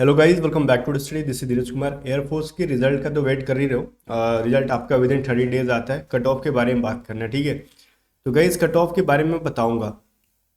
Hello guys, welcome back to study. This is Dheeraj Kumar. Air force के result का तो wait कर ही रहे हो। रिजल्ट आपका विद इन 30 डेज आता है। कट ऑफ के बारे में बात करना है, ठीक है। तो गाइस, कट ऑफ के बारे में बताऊंगा।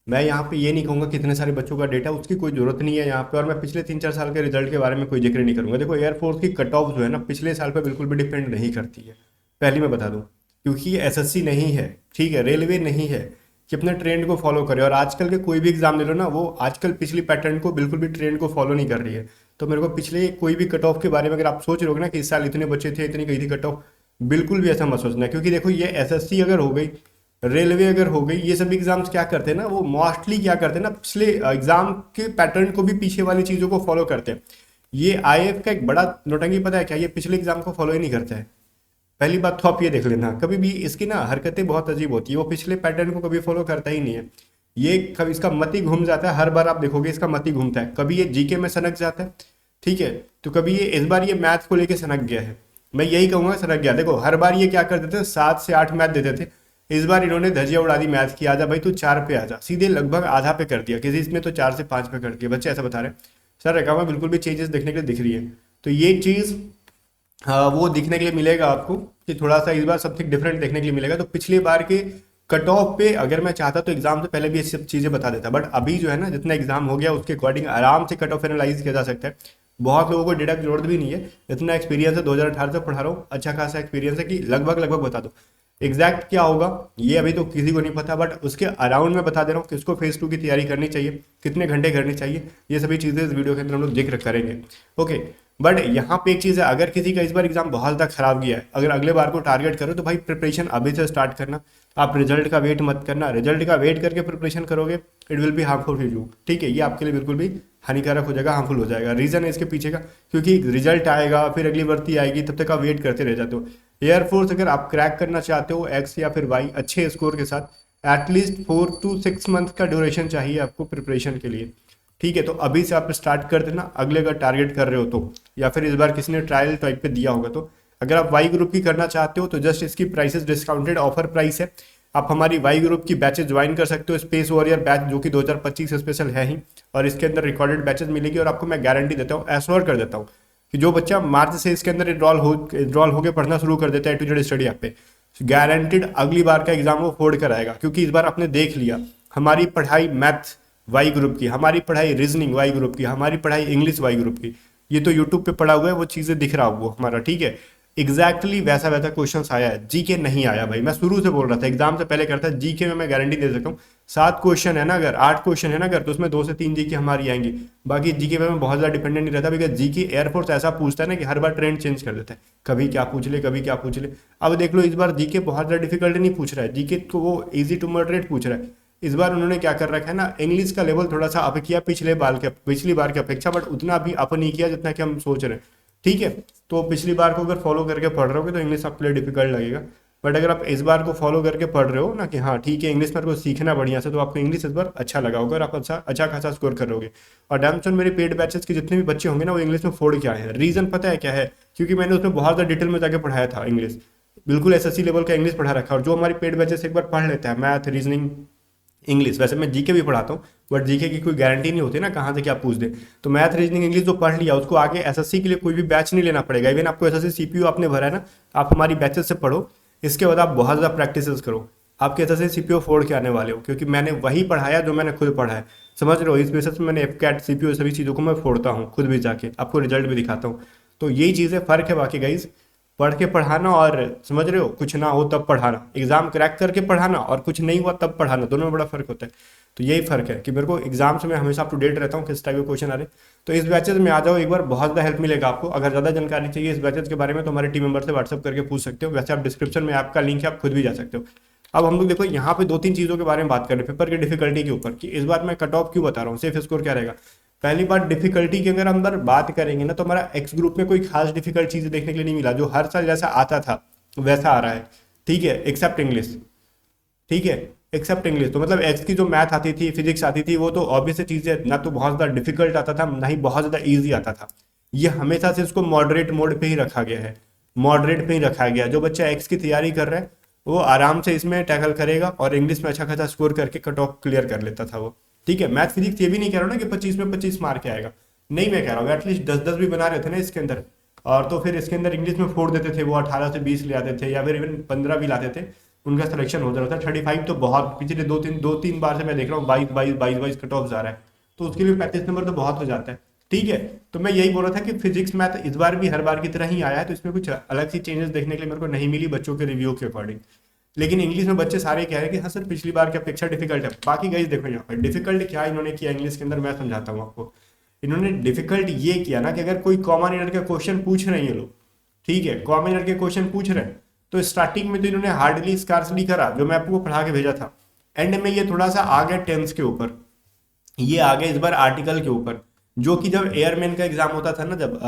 मैं यहाँ पे ये नहीं कहूँगा कितने सारे बच्चों का डेटा, उसकी कोई जरूरत नहीं है यहाँ पे। और मैं पिछले 3-4 साल के रिजल्ट के बारे में कोई जिक्र नहीं करूंगा। देखो, एयरफोर्स की कट ऑफ जो है ना, पिछले साल पे बिल्कुल भी डिपेंड नहीं करती है। पहले मैं बता दूं, क्योंकि ये एसएससी नहीं है, ठीक है, रेलवे नहीं है कि अपने ट्रेंड को फॉलो करे। और आजकल के कोई भी एग्जाम ले लो ना, वो आजकल पिछली पैटर्न को बिल्कुल भी ट्रेंड को फॉलो नहीं कर रही है। तो मेरे को पिछले कोई भी कट ऑफ के बारे में अगर आप सोच रहे हो ना कि इस साल इतने बच्चे थे, इतनी गई थी कट ऑफ, बिल्कुल भी ऐसा मत सोचना। क्योंकि देखो, ये एसएससी अगर हो गई, रेलवे अगर हो गई, ये सब एग्जाम्स क्या करते हैं ना, वो मोस्टली क्या करते हैं ना, पिछले एग्जाम के पैटर्न को भी पीछे वाली चीज़ों को फॉलो करते हैं। ये आईएएफ का एक बड़ा नौटंकी पता है क्या, ये पिछले एग्जाम को फॉलो ही नहीं करता है। पहली बात तो आप ये देख लेना, कभी भी इसकी ना हरकतें बहुत अजीब होती है। वो पिछले पैटर्न को कभी फॉलो करता ही नहीं है। ये कभी इसका मत ही घूम जाता है। हर बार आप देखोगे इसका मत ही घूमता है। कभी ये जीके में सनक जाता है, ठीक है, तो कभी ये इस बार ये मैथ को लेके सनक गया है। मैं यही कहूंगा, सनक गया। देखो, हर बार ये क्या करते थे, 7 से 8 मैथ देते थे। इस बार इन्होंने धजिया उड़ा दी मैथ की। आजा भाई तू 4 पे आजा, सीधे लगभग आधा पे कर दिया। किसी इसमें तो 4 से 5 पे कर दिया। बच्चे ऐसा बता रहे हैं सर रकम में बिल्कुल भी चेंजेस देखने के लिए दिख रही है। तो ये चीज़, हाँ, वो दिखने के लिए मिलेगा आपको कि थोड़ा सा इस बार समथिंग डिफरेंट देखने के लिए मिलेगा। तो पिछली बार के कट ऑफ पे अगर मैं चाहता तो एग्जाम से पहले भी ये सब चीज़ें बता देता, बट अभी जो है ना, जितना एग्जाम हो गया उसके अकॉर्डिंग आराम से कट ऑफ एनालाइज किया जा सकता है। बहुत लोगों को डेटा की जरूरत भी नहीं है। इतना एक्सपीरियंस है, 2018 से पढ़ा रहा हूँ, अच्छा खासा एक्सपीरियंस है कि लगभग लगभग बता दो। एग्जैक्ट क्या होगा ये अभी तो किसी को नहीं पता, बट उसके अराउंड में बता दे रहा हूँ किसको फेज 2 की तैयारी करनी चाहिए, कितने घंटे करनी चाहिए। ये सभी चीज़ें इस वीडियो के अंदर हम लोग जिक्र करेंगे। ओके, बट यहाँ पे एक चीज़ है, अगर किसी का इस बार एग्जाम बहुत ज़्यादा खराब गया है, अगर अगले बार को टारगेट करो तो भाई प्रिपरेशन अभी से स्टार्ट करना। आप रिजल्ट का वेट मत करना। रिजल्ट का वेट करके प्रिपरेशन करोगे, it will be harmful for you, ठीक है। ये आपके लिए बिल्कुल भी हानिकारक हो जाएगा, हार्मफुल हो जाएगा। रीज़न है इसके पीछे का, क्योंकि रिजल्ट आएगा, फिर अगली भर्ती आएगी, तब तक आप वेट करते रह जाते हो। एयरफोर्स अगर आप क्रैक करना चाहते हो एक्स या फिर वाई अच्छे स्कोर के साथ, एटलीस्ट 4 to 6 मंथ का ड्यूरेशन चाहिए आपको प्रिपरेशन के लिए, ठीक है। तो अभी से आप स्टार्ट कर देना, अगले अगर टारगेट कर रहे हो तो, या फिर इस बार किसी ने ट्रायल टाइप पे दिया होगा तो। अगर आप वाई ग्रुप की करना चाहते हो तो जस्ट इसकी प्राइसेस डिस्काउंटेड ऑफर प्राइस है। आप हमारी वाई ग्रुप की बैचेज ज्वाइन कर सकते हो, स्पेस वॉरियर बैच जो कि 2025 स्पेशल है ही, और इसके अंदर रिकॉर्डेड बैचेज मिलेगी। और आपको मैं गारंटी देता हूँ, एश्योर कर देता हूँ कि जो बच्चा मार्च से इसके अंदर इनरोल होकर पढ़ना शुरू कर देता है टू जेड स्टडी ऐप पे, गारंटेड अगली बार का एग्जाम वो फोड़ कर आएगा। क्योंकि इस बार आपने देख लिया, हमारी पढ़ाई मैथ वाई ग्रुप की, हमारी पढ़ाई रीजनिंग वाई ग्रुप की, हमारी पढ़ाई इंग्लिश वाई ग्रुप की, ये तो यूट्यूब पे पढ़ा हुआ है, वो चीज़ें दिख रहा वो हमारा, ठीक है। एग्जैक्टली वैसा वैसा क्वेश्चन आया है। जीके नहीं आया भाई, मैं शुरू से बोल रहा था एग्जाम से पहले करता। जीके में मैं गारंटी दे सकता हूँ, 7 क्वेश्चन है ना, अगर 8 क्वेश्चन है ना अगर, तो उसमें 2 से 3 जीके हमारी आएंगी। बाकी जीके पे मैं बहुत ज़्यादा डिपेंडेंट नहीं रहता, बिकॉज जीके एयरफोर्स ऐसा पूछता है ना कि हर बार ट्रेंड चेंज कर देता है, कभी क्या पूछ ले, कभी क्या पूछ ले। अब देख लो, इस बार जीके बहुत ज़्यादा डिफिकल्ट नहीं पूछ रहा है, जीके को वो इजी टू मॉडरेट पूछ रहा है। इस बार उन्होंने क्या कर रखा है ना, इंग्लिश का लेवल थोड़ा सा अप किया पिछली बार की अपेक्षा, बट उतना भी अप नहीं किया जितना कि हम सोच रहे हैं, ठीक है। तो पिछली बार को अगर फॉलो करके पढ़ रहे हो तो इंग्लिश आपके लिए डिफिकल्ट लगेगा। बट अगर आप इस बार को फॉलो करके पढ़ रहे हो ना कि हाँ ठीक है, इंग्लिश में को सीखना बढ़िया से, तो आपको इंग्लिश इस बार अच्छा लगा होगा और आप अच्छा अच्छा खासा स्कोर करोगे। और डैमसन मेरे पेड बैचेस के जितने भी बच्चे होंगे ना, वो इंग्लिश में फोड़ के आए हैं। रीज़न पता है क्या है? क्योंकि मैंने उसमें बहुत ज़्यादा डिटेल में जाके पढ़ाया था इंग्लिश, बिल्कुल एसएससी लेवल का इंग्लिश पढ़ा रखा है। और जो हमारी पेड बैचेस एक बार पढ़ लेता है मैथ रीजनिंग इंग्लिश, वैसे मैं जीके भी पढ़ाता हूँ, बट जीके की कोई गारंटी नहीं होती ना कहाँ से क्या पूछ दे। तो मैथ रीजनिंग इंग्लिश जो पढ़ लिया, उसको आगे एसएससी के लिए कोई भी बैच नहीं लेना पड़ेगा। इवन आपको एसएससी सीपीयू आपने भरा है ना, आप हमारी बैचेस से पढ़ो, इसके बाद आप बहुत ज़्यादा प्रैक्टिस करो, आपके एसएससी सीपीयू फोड़ के आने वाले हो। क्योंकि मैंने वही पढ़ाया जो मैंने खुद पढ़ा है, समझ रहे हो। इस बेसिस पे मैंने एफकैट सीपीयू सभी चीज़ों को मैं फोड़ता हूँ खुद भी जाके, आपको रिजल्ट भी दिखाता हूँ। तो यही चीज़ें फ़र्क है। बाकी गाइज, पढ़ के पढ़ाना और समझ रहे हो कुछ ना हो तब पढ़ाना, एग्जाम क्रैक करके पढ़ाना और कुछ नहीं हुआ तब पढ़ाना, दोनों में बड़ा फर्क होता है। तो यही फर्क है कि मेरे को एग्जाम से मैं हमेशा अप टू डेट रहता हूँ किस टाइप के क्वेश्चन आ रहे हैं। तो इस बैचेज में आ जाओ एक बार, बहुत ज़्यादा हेल्प मिलेगा आपको। अगर ज़्यादा जानकारी चाहिए इस बैचेज के बारे में तो हमारे टीम मेंबर से व्हाट्सअप करके पूछ सकते हो। वैसे आप डिस्क्रिप्शन में आपका लिंक है, आप खुद भी जा सकते हो। अब हम लोग देखो यहाँ पे 2-3 चीज़ों के बारे में बात कर रहे हैं पेपर की डिफिकल्टी के ऊपर, कि इस बार मैं कट ऑफ क्यों बता रहा हूँ, सेफ स्कोर क्या रहेगा। पहली बात, डिफिकल्टी की अगर हम अंदर बात करेंगे ना, तो हमारा एक्स ग्रुप में कोई खास डिफिकल्ट चीज़ देखने के लिए नहीं मिला। जो हर साल जैसा आता था वैसा आ रहा है, ठीक है, एक्सेप्ट इंग्लिश, ठीक है, एक्सेप्ट इंग्लिश। तो मतलब एक्स की जो मैथ आती थी, फिजिक्स आती थी, वो तो ऑब्वियस चीज़ है, ना तो बहुत ज़्यादा डिफिकल्ट आता था, ना ही बहुत ज़्यादा ईजी आता था। ये हमेशा से इसको मॉडरेट मोड पे ही रखा गया है, मॉडरेट पे ही रखा गया। जो बच्चा एक्स की तैयारी कर रहा है वो आराम से इसमें टैकल करेगा और इंग्लिश में अच्छा खासा स्कोर करके कट ऑफ क्लियर कर लेता था वो, ठीक है। मैथ फिजिक्स ये भी नहीं कह रहा ना कि 25 में 25 मार्क आएगा, नहीं मैं कह रहा हूँ एटलीस्ट 10-10 भी बना रहे थे ना इसके अंदर, और तो फिर इसके अंदर इंग्लिश में फोड़ देते थे, वो 18 से 20 ले आते थे या फिर इवन 15 भी लाते थे, उनका सिलेक्शन हो जाता था। 35 तो बहुत, पिछले दो तीन बार से मैं देख रहा हूँ 22 कट ऑफ जा रहा है, तो उसके लिए 35 नंबर तो बहुत हो जाता है। ठीक है, तो मैं यही बोल रहा था कि फिजिक्स मैथ इस बार भी हर बार की तरह ही आया है, तो इसमें कुछ अलग सी चेंजेस देखने के लिए मेरे को नहीं मिली बच्चों के रिव्यू के अकॉर्डिंग। लेकिन इंग्लिश में बच्चे सारे कह रहे हैं कि हाँ सर पिछली बार की अपेक्षा डिफिकल्ट है। बाकी गाइस देखो यहाँ पर डिफिकल्ट क्या इन्होंने किया इंग्लिश के अंदर, मैं समझाता हूँ आपको। इन्होंने डिफिकल्ट ये किया ना कि अगर कोई कॉमन ईयर का क्वेश्चन पूछ रहे हैं ये लोग, ठीक है, कॉमन ईयर के क्वेश्चन पूछ रहे हैं, तो स्टार्टिंग में तो इन्होंने हार्डली स्कार्सली करा जो मैं आपको पढ़ा के भेजा था, एंड में ये थोड़ा सा आ गया टेंस के ऊपर, ये आ गया इस बार आर्टिकल के ऊपर। जो कि जब एयरमैन का एग्जाम होता था ना, जब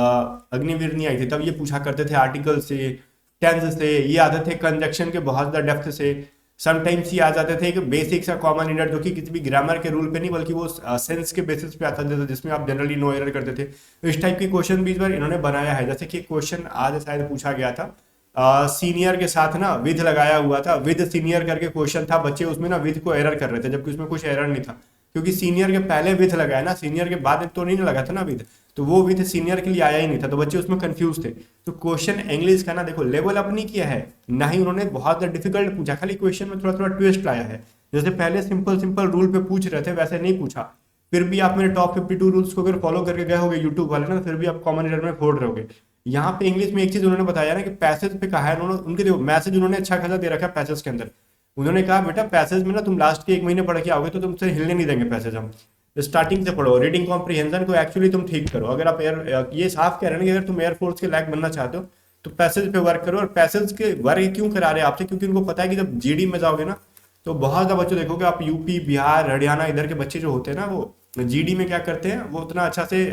अग्निवीर नहीं आई थी, तब ये पूछा करते थे आर्टिकल से, टेंस से, ये आते थे कंजक्शन के बहुत ज्यादा डेप्थ से। समटाइम्स ये आ जाते थे कि बेसिक सा कॉमन इंडर जो कि किसी भी ग्रामर के रूल पे नहीं बल्कि वो सेंस के बेसिस पे आता था, जिसमें आप जनरली नो एरर करते थे। तो इस टाइप के क्वेश्चन भी इस बार इन्होंने बनाया है। जैसे कि क्वेश्चन आज शायद पूछा गया था, सीनियर के साथ ना विद लगाया हुआ था, विद सीनियर करके क्वेश्चन था, बच्चे उसमें ना विद को एरर कर रहे थे जबकि उसमें कुछ एरर नहीं था, क्योंकि सीनियर के पहले विथ लगाया ना, सीनियर के बाद तो नहीं लगा था ना विथ, तो वो विथ सीनियर के लिए आया ही नहीं था, तो बच्चे उसमें कंफ्यूज थे। तो क्वेश्चन इंग्लिश का ना देखो लेवल अप नहीं किया है, ना ही उन्होंने बहुत डिफिकल्ट पूछा, खाली क्वेश्चन में थोड़ा थोड़ा ट्विस्ट लाया है। जैसे पहले सिंपल सिंपल रूल पे पूछ रहे थे वैसे नहीं पूछा। फिर भी आप मेरे टॉप 52 रूल्स को अगर फॉलो करके गए होगे यूट्यूब वाले ना, तो फिर भी आप कॉमन एरर में फोड़ रहे होगे। यहाँ पे इंग्लिश में एक चीज उन्होंने बताया ना कि पैसेज पे कहा है उन्होंने, उनके देखो मैसेज उन्होंने अच्छा खासा दे रखा है पैसेज के अंदर। उन्होंने कहा बेटा पैसेज में ना तुम लास्ट के 1 महीने पढ़ के आओगे तो तुमसे हिलने नहीं देंगे पैसेज हम, स्टार्टिंग से पढ़ो। रीडिंग कॉम्प्रिहेंशन को एक्चुअली तुम ठीक करो। अगर आप ये साफ कह रहे हैं कि अगर तुम एयरफोर्स के लायक बनना चाहते हो तो पैसेज पे वर्क करो। और पैसेज के वर्क क्यों करा रहे हैं आपसे, क्योंकि उनको पता है कि जब जीडी में जाओगे ना तो बहुत ज्यादा बच्चे देखोगे आप, यूपी बिहार हरियाणा इधर के बच्चे जो होते हैं ना, वो जीडी में क्या करते हैं, वो उतना अच्छा से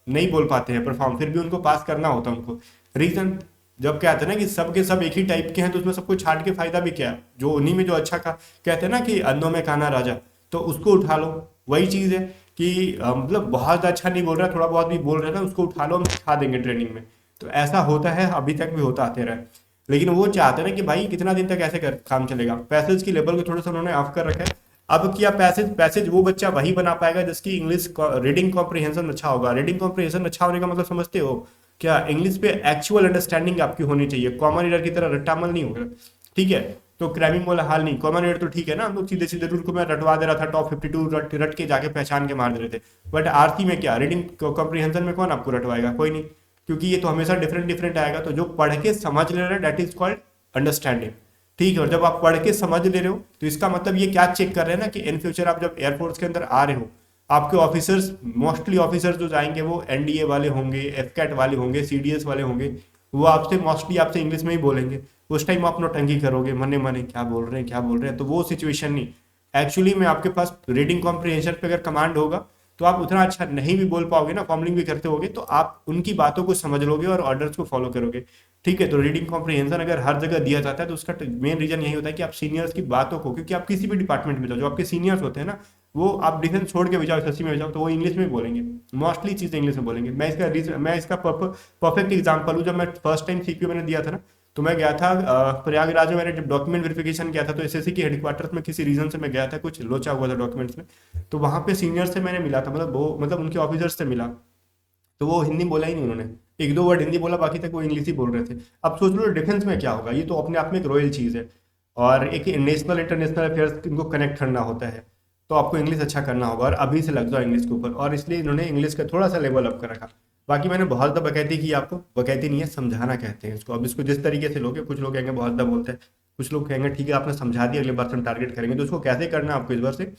नहीं बोल पाते हैं परफॉर्म, फिर भी उनको पास करना होता है उनको। रीजन जब कहते हैं ना कि सब के सब एक ही टाइप के हैं, तो उसमें सबको छाट के फायदा भी क्या है, जो उन्हीं में जो अच्छा का कहते हैं ना कि अंधों में काना राजा, तो उसको उठा लो। वही चीज है कि मतलब बहुत अच्छा नहीं बोल रहा, थोड़ा बहुत भी बोल रहा था, उसको उठा लो, हम सिखा देंगे ट्रेनिंग में। तो ऐसा होता है, अभी तक भी होता आते रहा है। लेकिन वो चाहते हैं ना कि भाई कितना दिन तक ऐसे कर काम चलेगा। पैसेज की लेवल को थोड़ा सा उन्होंने ऑफ कर रखा है। अब क्या पैसेज पैसेज वो बच्चा वही बना पाएगा जिसकी इंग्लिश रीडिंग कॉम्प्रिहेंशन अच्छा होगा। रीडिंग कॉम्प्रिहेंशन अच्छा होने का मतलब समझते हो क्या, इंग्लिश पे एक्चुअल अंडरस्टैंडिंग आपकी होनी चाहिए, कॉमन ईयर की तरह रट्टामल नहीं होगा। ठीक है, तो क्रैमिंग वाला हाल नहीं, कॉमन ईयर तो ठीक है ना, हम लोग सीधे सीधे रूल को मैं रटवा दे रहा था, टॉप 52 रट के जाके पहचान के मार दे रहे थे। बट आरती में क्या, रीडिंग कॉम्प्रिहेंशन में कौन आपको रटवाएगा, कोई नहीं, क्योंकि ये तो हमेशा डिफरेंट डिफरेंट आएगा। तो जो पढ़ के समझ ले रहे हैं दैट इज कॉल्ड अंडरस्टैंडिंग। ठीक है, और जब आप पढ़ के समझ ले रहे हो तो इसका मतलब ये क्या चेक कर रहे हैं ना कि इन फ्यूचर आप जब एयरफोर्स के अंदर आ रहे हो, आपके ऑफिसर्स मोस्टली ऑफिसर्स जो जाएंगे वो एनडीए वाले होंगे, एफकैट वाले होंगे, सीडीएस वाले होंगे, वो आपसे मोस्टली आपसे इंग्लिश में ही बोलेंगे। उस टाइम आप नौटंकी करोगे, मने मने क्या बोल रहे हैं क्या बोल रहे हैं, तो वो सिचुएशन नहीं। एक्चुअली में आपके पास रीडिंग कॉम्प्रिहेंशन पे अगर कमांड होगा तो आप उतना अच्छा नहीं भी बोल पाओगे ना, फॉर्मलिंग भी करते होगे, तो आप उनकी बातों को समझ लोगे और ऑर्डर्स को फॉलो करोगे। ठीक है, तो रीडिंग कॉम्प्रिहेंशन अगर हर जगह दिया जाता है तो उसका मेन रीजन यही होता है कि आप सीनियर्स की बातों को, क्योंकि आप किसी भी डिपार्टमेंट में जाओ जो आपके सीनियर्स होते हैं ना, वो आप डिफेंस छोड़ के भी जाओ, एसएससी में भी जाओ, तो वो इंग्लिश में बोलेंगे, मोस्टली चीज़ इंग्लिश में बोलेंगे। मैं इसका परफेक्ट एग्जाम्पल हूँ। जब मैं फर्स्ट टाइम सीपीओ मैंने दिया था ना, तो मैं गया था प्रयागराज में, मैंने जब डॉक्यूमेंट वेरिफिकेशन किया था तो एसएससी के हेडक्वार्टर्स में किसी रीजन से मैं गया था, कुछ लोचा हुआ था डॉक्यूमेंट्स में, तो वहाँ पे सीनियर से मैंने मिला था, मतलब वो मतलब उनके ऑफिसर्स से मिला, तो वो हिंदी बोला ही नहीं उन्होंने, एक दो वर्ड हिंदी बोला, बाकी तक वो इंग्लिश ही बोल रहे थे। अब सोच लो डिफेंस में क्या होगा, ये तो अपने आप में एक रॉयल चीज़ है, और एक नेशनल इंटरनेशनल अफेयर्स इनको कनेक्ट करना होता है, तो आपको इंग्लिश अच्छा करना होगा, और अभी से लग जाओ इंग्लिश के ऊपर, और इसलिए इन्होंने इंग्लिश का थोड़ा सा लेवल अप कर रखा। बाकी मैंने बहुत ज़्यादा बकैती की आपको, बकैती नहीं है, समझाना कहते हैं इसको। अब इसको जिस तरीके से लोगे, कुछ लोग कहेंगे बहुत ज़्यादा बोलते हैं, कुछ लोग कहेंगे ठीक है आपने समझा दिया, अगले बार से हम टारगेट करेंगे। तो उसको कैसे करना है आपको इस बार से,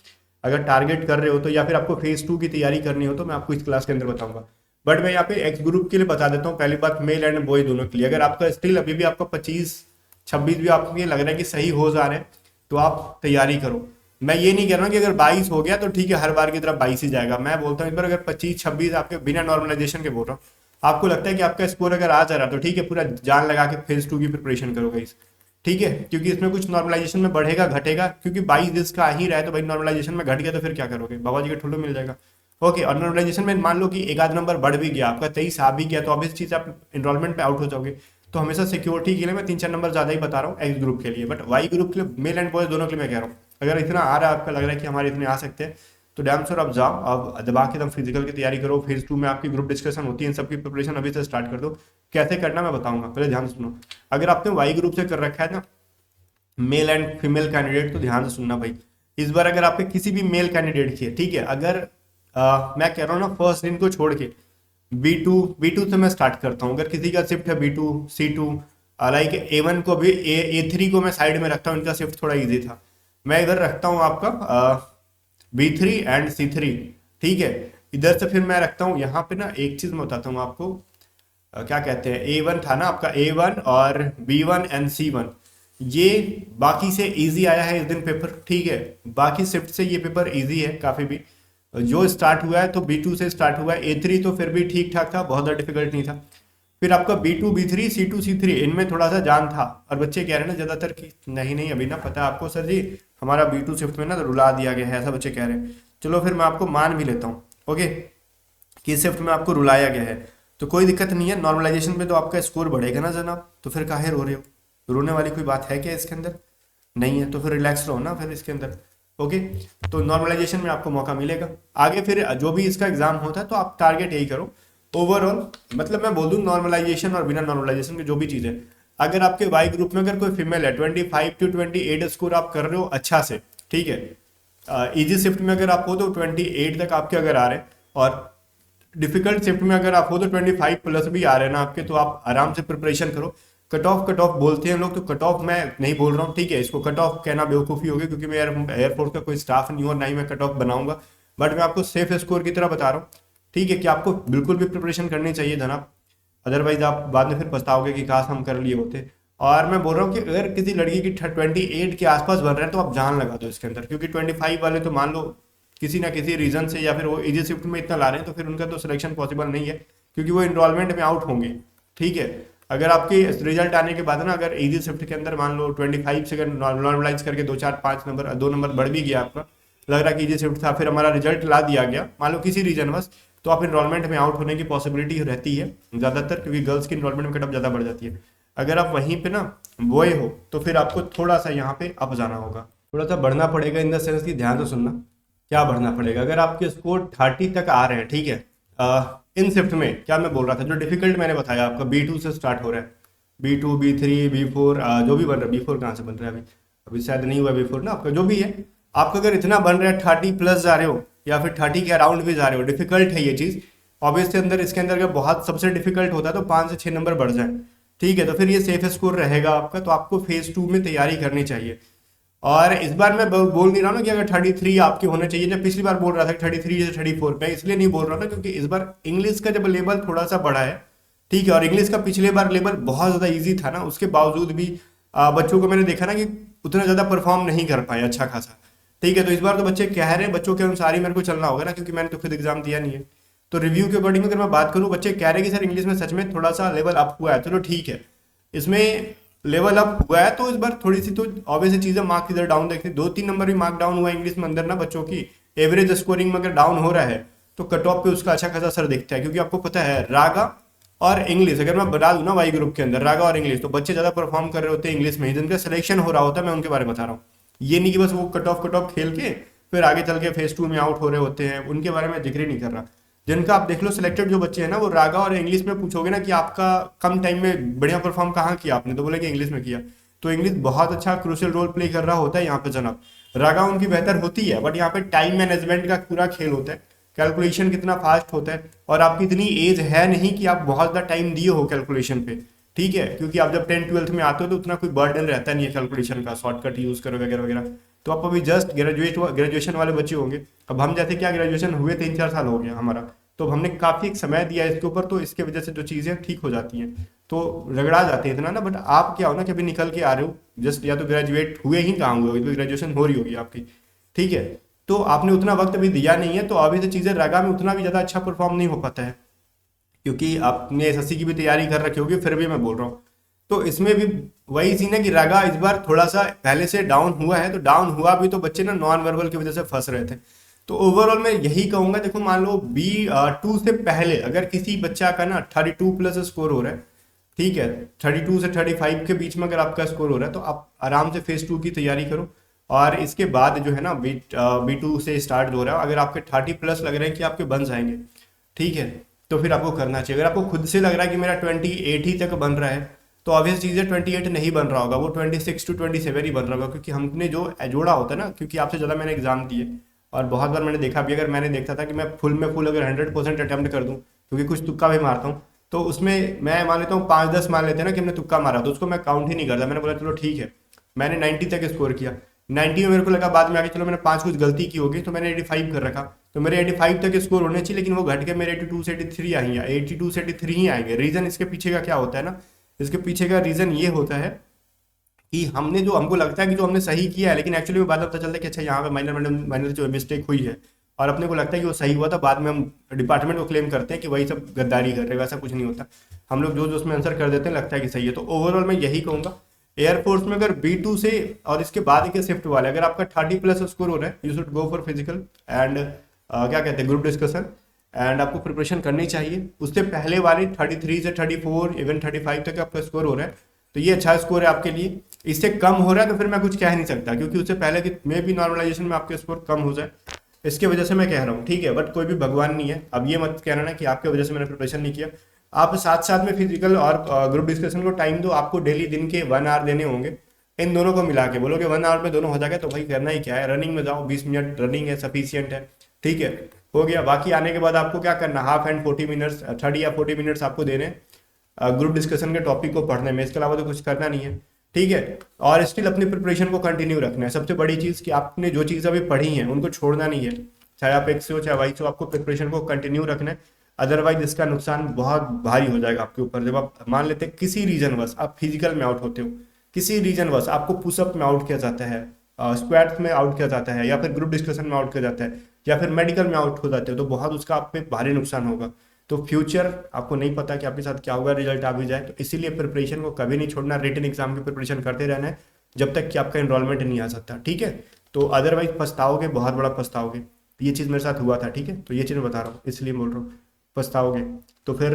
अगर टारगेट कर रहे हो तो, या फिर आपको फेज 2 की तैयारी करनी हो, तो मैं आपको इस क्लास के अंदर बताऊंगा। बट मैं यहाँ पे एक्स ग्रुप के लिए बता देता हूँ, पहली बात मेल एंड बॉय दोनों के लिए। अगर आपका स्टिल अभी भी आपका 25-26 भी आपको ये लग रहा है कि सही हो जा रहे हैं, तो आप तैयारी करो। मैं ये नहीं कह रहा हूँ कि अगर 22 हो गया तो ठीक है हर बार की तरफ 22 ही जाएगा। मैं बोलता हूँ इस बार अगर 25-26 आपके बिना नॉर्मलाइजेशन के बोल रहा हूँ, आपको लगता है कि आपका स्कोर अगर आ जा रहा है तो ठीक है, पूरा जान लगा के फेज 2 की प्रिपरेशन करोगे इस, ठीक है, क्योंकि इसमें कुछ नॉर्मलाइजेशन में बढ़ेगा घटेगा, क्योंकि 22 जिसका आ ही रहा है तो भाई नॉर्मलाइजेशन में घट गया तो फिर क्या करोगे, बाबा जी का ठुल्लू मिल जाएगा। ओके, और नॉर्मलाइजेशन में मान लो कि एक आध नंबर बढ़ भी गया, आपका 23 आ भी गया, तो ऑब्वियस चीज आप एनरोलमेंट पे आउट हो जाओगे। तो हमेशा सिक्योरिटी के लिए मैं 3-4 नंबर ज्यादा ही बता रहा हूँ एक्स ग्रुप के लिए, बट वाई ग्रुप के लिए मेल एंड बॉयज दोनों के लिए मैं कह रहा हूँ, अगर इतना आ रहा है आपका लग रहा है कि हमारे इतने आ सकते हैं, तो डैम श्योर आप जाओ, अब दबा के एकदम फिजिकल की तैयारी करो। फेज 2 में आपकी ग्रुप डिस्कशन होती है, इन सबकी प्रिपरेशन अभी से स्टार्ट कर दो। कैसे करना मैं बताऊंगा, पहले ध्यान से सुनो। अगर आपने वाई ग्रुप से कर रखा है ना, मेल एंड फीमेल कैंडिडेट, तो ध्यान से सुनना भाई। इस बार अगर आपके किसी भी मेल कैंडिडेट की है, ठीक है, अगर मैं कह रहा हूँ ना फर्स्ट दिन को छोड़ के बी टू से मैं स्टार्ट करता हूँ। अगर किसी का शिफ्ट है B2 C2, लाइक A1 को भी A3 को मैं साइड में रखता हूँ, इनका शिफ्ट थोड़ा इजी था। मैं इधर रखता हूँ आपका B3 एंड C3, ठीक है। इधर से फिर मैं रखता हूँ यहाँ पे ना, एक चीज मैं बताता हूँ आपको, क्या कहते हैं, A1 था ना आपका, A1 और B1 एंड C1, ये बाकी से इजी आया है इस दिन पेपर, ठीक है। बाकी शिफ्ट से ये पेपर इजी है काफी भी। जो स्टार्ट हुआ है तो B2 से स्टार्ट हुआ है, A3 तो फिर भी ठीक ठाक था, बहुत ज़्यादा डिफिकल्ट नहीं था। फिर आपका B2 B3 C2 C3, इनमें थोड़ा सा जान था। और बच्चे कह रहे हैं ना ज़्यादातर कि नहीं नहीं अभी ना पता है आपको सर जी, हमारा B2 शिफ्ट में ना तो रुला दिया गया है, ऐसा बच्चे कह रहे हैं। चलो फिर मैं आपको मान भी लेता हूँ, ओके, कि शिफ्ट में आपको रुलाया गया है, तो कोई दिक्कत नहीं है। नॉर्मलाइजेशन में तो आपका स्कोर बढ़ेगा ना जनाब, तो फिर काहे रो रहे हो? रोने वाली कोई बात है क्या इसके अंदर? नहीं है, तो फिर रिलैक्स रहो ना फिर इसके अंदर, ओके। तो नॉर्मलाइजेशन में आपको मौका मिलेगा आगे, फिर जो भी इसका एग्जाम होता है तो आप टारगेट यही करो ओवरऑल। मतलब मैं बोल दूं नॉर्मलाइजेशन और बिना नॉर्मलाइजेशन के जो भी चीज़ है, अगर आपके वाई ग्रुप में अगर कोई फीमेल है 25 to 28 स्कोर आप कर रहे हो अच्छा से, ठीक है। इजी शिफ्ट में अगर आप हो तो 28 तक आपके अगर आ रहे हैं, और डिफिकल्ट शिफ्ट में अगर आप हो तो 25 प्लस भी आ रहे हैं ना आपके, तो आप आराम से प्रिपरेशन करो। कट ऑफ बोलते हैं लोग, तो कट ऑफ मैं नहीं बोल रहा हूँ, ठीक है। इसको कट ऑफ कहना बेवकूफ़ी होगी, क्योंकि मैं एयरफोर्स का कोई स्टाफ नहीं हूँ और ना ही मैं कट ऑफ बनाऊंगा। बट मैं आपको सेफ स्कोर की तरह बता रहा हूँ, ठीक है, कि आपको बिल्कुल भी प्रिपरेशन करनी चाहिए जनाब। अदरवाइज आप बाद में फिर पछताओगे कि काश हम कर लिए होते। और मैं बोल रहा हूँ कि अगर किसी लड़की की 28 के आसपास बन रहे हैं तो आप जान लगा दो इसके अंदर, क्योंकि 25 वाले तो मान लो किसी ना किसी रीजन से, या फिर वो इजी शिफ्ट में इतना ला रहे हैं, तो फिर उनका तो सिलेक्शन पॉसिबल नहीं है, क्योंकि वो इनरोलमेंट में आउट होंगे, ठीक है। अगर आपके रिजल्ट आने के बाद ना, अगर इजी शिफ्ट के अंदर मान लो 25 से अगर नॉर्मलाइज करके 2 4 5 नंबर 2 नंबर बढ़ भी गया आपका, लग रहा कि इजी शिफ्ट था, फिर हमारा रिजल्ट ला दिया गया मान लो किसी रीजन बस, तो आप इनरोलमेंट में आउट होने की पॉसिबिलिटी रहती है ज़्यादातर, क्योंकि गर्ल्स की इनरोलमेंट में कटअप ज़्यादा बढ़ जाती है। अगर आप वहीं पे ना बॉय हो तो फिर आपको थोड़ा सा यहाँ पे अप जाना होगा, थोड़ा सा बढ़ना पड़ेगा, इन द सेंस की ध्यान से सुनना। क्या बढ़ना पड़ेगा? अगर आपके स्कोर 30 तक आ रहे हैं, ठीक है, इन शिफ्ट में क्या मैं बोल रहा था, जो डिफिकल्ट मैंने बताया आपका B2 से स्टार्ट हो रहा है, B2 B3 B4, जो भी बन रहा है, B4 कहाँ से बन रहा है अभी, अभी शायद नहीं हुआ B4 ना आपका, जो भी है आपका अगर इतना बन रहा है 30 प्लस जा रहे हो, या फिर 30 के अराउंड भी जा रहे हो, डिफिकल्ट है ये चीज़ ऑब्वियसली। अंदर इसके अंदर अगर बहुत सबसे डिफिकल्ट होता है तो 5 से 6 नंबर बढ़ जाए, ठीक है, तो फिर ये सेफ स्कोर रहेगा आपका। तो आपको फेज 2 में तैयारी करनी चाहिए। और इस बार मैं बोल नहीं रहा हूँ ना कि अगर 33 आपके होने चाहिए, जब पिछली बार बोल रहा था 33 से 34, मैं इसलिए नहीं बोल रहा ना क्योंकि इस बार इंग्लिश का जब लेवल थोड़ा सा बढ़ा है, ठीक है, और इंग्लिश का पिछले बार लेवल बहुत ज़्यादा इजी था ना, उसके बावजूद भी बच्चों को मैंने देखा ना कि उतना ज़्यादा परफॉर्म नहीं कर पाए अच्छा खासा, ठीक है। तो इस बार तो बच्चे कह रहे हैं, बच्चों के अनुसार ही मेरे को चलना होगा ना, क्योंकि मैंने तो खुद एग्जाम दिया नहीं है। तो रिव्यू के अकॉर्डिंग अगर मैं बात करूँ, बच्चे कह रहे हैं कि सर इंग्लिश में सच में थोड़ा सा लेवल अप हुआ है, चलो ठीक है, इसमें लेवल अप हुआ है, तो इस बार थोड़ी सी तो ऑब्वियसली चीज़ें मार्क्स इधर डाउन देखते, 2 3 नंबर भी मार्क डाउन हुआ है इंग्लिश में अंदर ना बच्चों की एवरेज स्कोरिंग में अगर डाउन हो रहा है, तो कट ऑफ पे उसका अच्छा खासा असर दिखता है। क्योंकि आपको पता है रागा और इंग्लिश, अगर मैं बता दूं ना वाई ग्रुप के अंदर रागा और इंग्लिश, तो बच्चे ज़्यादा परफॉर्म कर रहे होते हैं इंग्लिश में ही, जिनका सिलेक्शन हो रहा होता है, मैं उनके बारे में बता रहा हूँ। ये नहीं कि बस वो कट ऑफ खेल के फिर आगे चल के फेज 2 में आउट हो रहे होते हैं, उनके बारे में जिक्र ही नहीं कर रहा। जिनका आप देख लो सिलेक्टेड जो बच्चे हैं ना, वो रागा और इंग्लिश में पूछोगे ना कि आपका कम टाइम में बढ़िया परफॉर्म कहाँ किया आपने, तो बोलेंगे इंग्लिश में किया। तो इंग्लिश बहुत अच्छा क्रूशियल रोल प्ले कर रहा होता है यहाँ पे जनाब। रागा उनकी बेहतर होती है, बट यहाँ पे टाइम मैनेजमेंट का पूरा खेल होता है, कैलकुलेशन कितना फास्ट होता है, और आपकी इतनी एज है नहीं कि आप बहुत ज़्यादा टाइम दिए हो कैलकुलेशन पे, ठीक है। क्योंकि आप जब 10th 12th में आते हो तो उतना कोई बर्डन रहता नहीं है कैलकुलेशन का, शॉर्टकट यूज़ करो वगैरह वगैरह। तो आप अभी जस्ट ग्रेजुएशन वाले बच्चे होंगे, अब हम जैसे क्या ग्रेजुएशन हुए 3 4 साल हो गया हमारा, तो हमने काफ़ी समय दिया इसके ऊपर, तो इसके वजह से जो चीज़ें ठीक हो जाती हैं, तो रगड़ा जाते हैं इतना ना। बट आप क्या हो ना कि अभी निकल के आ रहे हो जस्ट, या तो ग्रेजुएट हुए ही कहाँ हुए, अभी ग्रेजुएशन हो रही होगी आपकी, ठीक है। तो आपने उतना वक्त अभी दिया नहीं है, तो अभी से चीज़ें रागा में उतना भी ज़्यादा अच्छा परफॉर्म नहीं हो पाता है, क्योंकि आपने एसएससी की भी तैयारी कर रखी होगी, फिर भी मैं बोल रहा हूँ। तो इसमें भी वही सीन है कि रागा इस बार थोड़ा सा पहले से डाउन हुआ है, तो डाउन हुआ भी तो बच्चे ना नॉन वर्बल की वजह से फंस रहे थे। तो ओवरऑल मैं यही कहूंगा, देखो मान लो B2 से पहले अगर किसी बच्चा का ना 32 प्लस स्कोर हो रहा है, ठीक है, 32 से 35 के बीच में अगर आपका स्कोर हो रहा है, तो आप आराम से फेज 2 की तैयारी करो। और इसके बाद जो है ना B2 से स्टार्ट हो रहा है। अगर आपके 30+ लग रहे हैं कि आपके बन जाएंगे, ठीक है, तो फिर आपको करना चाहिए। अगर आपको खुद से लग रहा है कि मेरा 28 ही तक बन रहा है, तो ऑब्वियस चीज़ है 28 नहीं बन रहा होगा, वो 26 to 27 ही बन रहा होगा, क्योंकि हमने जो जोड़ा होता है ना, क्योंकि आपसे ज़्यादा मैंने एग्जाम दिए और बहुत बार मैंने देखा भी, अगर मैंने देखा था कि मैं फुल में फुल अगर 100% अटेम्प्ट कर दूँ, क्योंकि कुछ तुक्का भी मारता हूँ, तो उसमें मैं मान लेता हूँ 5-10 मान लेते हैं ना कि हमने तुक्का मारा, तो उसको मैं काउंट ही नहीं करता। मैंने बोला चलो ठीक है, मैंने 90 तक स्कोर किया, 90 में मेरे को लगा बाद में आके चलो मैंने 5 कुछ गलती की होगी, तो मैंने 85 कर रखा, तो मेरे 85 तक स्कोर होने चाहिए, लेकिन वो घट के मेरे 82 से 83 आएंगे, 82 से 83 ही आएंगे। रीज़न इसके पीछे का क्या होता है ना, इसके पीछे का रीज़न ये होता है कि हमने जो, हमको लगता है कि जो हमने सही किया है, लेकिन एक्चुअली में बाद में पता चलता है कि अच्छा यहाँ पे माइनर माइनर जो मिस्टेक हुई है, और अपने को लगता है कि वो सही हुआ था। बाद में हम डिपार्टमेंट को क्लेम करते हैं कि वही सब गद्दारी कर रहे हैं, वैसा कुछ नहीं होता। हम लोग जो जो उसमें आंसर कर देते हैं लगता है कि सही है। तो ओवरऑल मैं यही कहूँगा, एयरफोर्स में अगर B2 से और इसके बाद के शिफ्ट वाले, अगर आपका 30+ स्कोर हो रहा है, you should go for physical and क्या कहते हैं, ग्रुप डिस्कशन, एंड आपको प्रिपरेशन करनी चाहिए। उससे पहले वाले 33 से 34 इवन 35 तक आपका स्कोर हो रहा है, तो ये अच्छा स्कोर है आपके लिए। इससे कम हो रहा है तो फिर मैं कुछ कह नहीं सकता, क्योंकि उससे पहले कि मे भी नॉर्मलाइजेशन में आपके स्कोर कम हो जाए, इसके वजह से मैं कह रहा हूँ, ठीक है। बट कोई भी भगवान नहीं है, अब ये मत कहना ना कि आपके वजह से मैंने प्रिपरेशन नहीं किया। आप साथ साथ में फिजिकल और ग्रुप डिस्कशन को टाइम दो, आपको डेली दिन के 1 आवर देने होंगे। इन दोनों को मिला के बोलोगे 1 आवर में दोनों हो जाएगा, तो भाई करना ही क्या है, रनिंग में जाओ, 20 मिनट रनिंग है, सफिशियंट है, ठीक है, हो गया। बाकी आने के बाद आपको क्या करना, हाफ एंड 40 मिनट्स, 30 या 40 मिनट्स आपको देने ग्रुप डिस्कशन के टॉपिक को पढ़ने में, इसके अलावा तो कुछ करना नहीं है, ठीक है। और स्टिल अपनी प्रिपरेशन को कंटिन्यू रखना है। सबसे बड़ी चीज़ कि आपने जो चीज़ अभी पढ़ी है उनको छोड़ना नहीं है, चाहे आप एक्स हो चाहे वाई हो, आपको प्रिपरेशन को कंटिन्यू रखना है। अदरवाइज इसका नुकसान बहुत भारी हो जाएगा आपके ऊपर। जब आप मान लेते हैं किसी रीजन बस आप फिजिकल में आउट होते हो, किसी रीजन बस आपको पुशअप में आउट किया जाता है, स्क्वाट्स में आउट किया जाता है, या फिर ग्रुप डिस्कशन में आउट किया जाता है, या फिर मेडिकल में आउट हो जाते हो, तो बहुत उसका आप पे भारी नुकसान होगा। तो फ्यूचर आपको नहीं पता कि आपके साथ क्या होगा, रिजल्ट आ भी जाए, तो इसीलिए प्रिपरेशन को कभी नहीं छोड़ना। रिटन एग्जाम की प्रिपरेशन करते रहना है जब तक कि आपका एनरोलमेंट नहीं आ सकता, ठीक है। तो अदरवाइज पछताओगे, बहुत बड़ा पछताओगे। ये चीज़ मेरे साथ हुआ था, ठीक है, तो ये चीज़ मैं बता रहा हूँ, इसलिए बोल रहा हूँ पछताओगे। तो फिर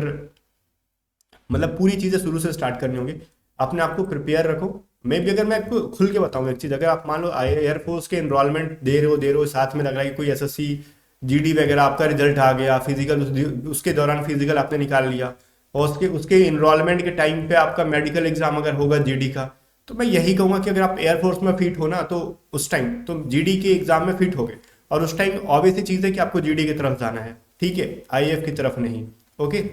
मतलब पूरी चीज़ें शुरू से स्टार्ट करनी होगी, अपने आप को प्रिपेयर रखो। मैं भी, अगर मैं आपको खुल के बताऊँ एक चीज़, अगर आप मान लो एयरफोर्स के एनरोलमेंट दे रहे हो, साथ में लग रहा है कि कोई SSC GD वगैरह आपका रिजल्ट आ गया, फिजिकल उसके दौरान फिजिकल आपने निकाल लिया, और उसके उसके इनरोलमेंट के टाइम पे आपका मेडिकल एग्जाम अगर होगा GD का, तो मैं यही कहूँगा कि अगर आप एयरफोर्स में फिट हो ना, तो उस टाइम तो GD के एग्जाम में फिट हो गए, और उस टाइम ऑब्वियसली चीज़ है कि आपको GD की तरफ जाना है, ठीक है, IAF की तरफ नहीं। ओके,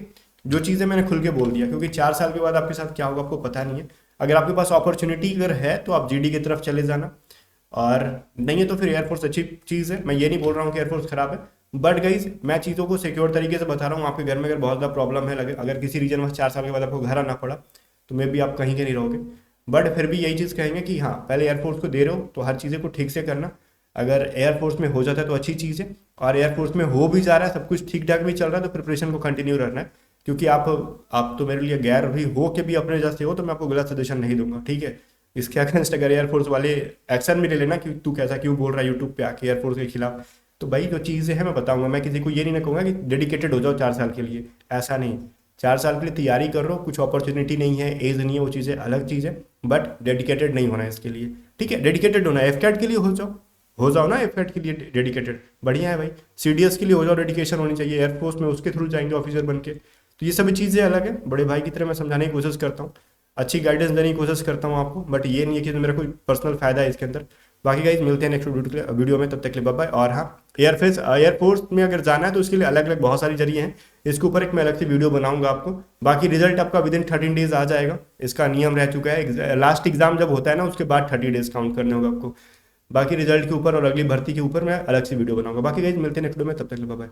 जो चीज़ें मैंने खुल के बोल दिया, क्योंकि 4 साल के बाद आपके साथ क्या होगा आपको पता नहीं है। अगर आपके पास अपॉर्चुनिटी अगर है तो आप GD की तरफ चले जाना, और नहीं है तो फिर एयरफोर्स अच्छी चीज़ है। मैं ये नहीं बोल रहा हूँ कि एयरफोर्स खराब है, बट गाइज मैं चीज़ों को सिक्योर तरीके से बता रहा हूँ। आपके घर में अगर बहुत ज़्यादा प्रॉब्लम है, अगर किसी रीजन में 4 साल के बाद आपको घर आना पड़ा, तो मे भी आप कहीं के नहीं रहोगे, बट फिर भी यही चीज़ कहेंगे कि हाँ, पहले एयरफोर्स को दे रहे हो तो हर चीज़ें को ठीक से करना। अगर एयरफोर्स में हो जाता है तो अच्छी चीज़ है, और एयरफोर्स में हो भी जा रहा है, सब कुछ ठीक ठाक भी चल रहा है, तो प्रिपरेशन को कंटिन्यू रहना है। क्योंकि आप तो मेरे लिए गैर भी हो के भी अपने जैसे हो, तो मैं आपको गलत सजेशन नहीं दूंगा, ठीक है। इसके अगेंस्ट अगर एयरफोर्स वाले एक्शन भी ले लेना कि तू कैसा क्यों बोल रहा है यूट्यूब पे आके एयरफोर्स के खिलाफ, तो भाई जो चीज़ें हैं मैं बताऊंगा। मैं किसी को ये नहीं कहूँगा कि डेडिकेटेड हो जाओ 4 साल के लिए, ऐसा नहीं। 4 साल के लिए तैयारी कर रहे हो, कुछ अपॉर्चुनिटी नहीं है, एज नहीं है, वो चीज़ें अलग चीज़ है, बट डेडिकेटेड नहीं होना है इसके लिए, ठीक है। डेडिकेटेड होना है, एफकैट के लिए हो जाओ ना, एफकैट के लिए डेडिकेटेड, बढ़िया है भाई। CDS के लिए हो जाओ, डेडिकेशन होनी चाहिए, एयरफोर्स में उसके थ्रू जाएंगे ऑफिसर बन के। तो ये सभी चीज़ें अलग है, बड़े भाई की तरह मैं समझाने की कोशिश करता हूँ, अच्छी गाइडेंस देने की कोशिश करता हूँ आपको, बट ये नहीं है कि मेरा कोई पर्सनल फायदा है इसके अंदर। बाकी गाइज मिलते हैं नेक्स्ट वीडियो में, तब तक के लिए बाय बाय। और हाँ, एयरफोर्स में अगर जाना है तो उसके लिए अलग अलग बहुत सारी जरिए हैं, इसके ऊपर एक मैं अलग से वीडियो बनाऊंगा आपको। बाकी रिजल्ट आपका विदिन 13 डेज आ जाएगा, इसका नियम रह चुका है। लास्ट एग्जाम जब होता है ना, उसके बाद 30 डेज काउंट करने होगा आपको। बाकी रिजल्ट के ऊपर और अगली भर्ती के ऊपर मैं अलग से वीडियो बनाऊंगा। बाकी गाइज मिलते हैं नेक्स्ट वीडियो में, तब तक के लिए बाय बाय।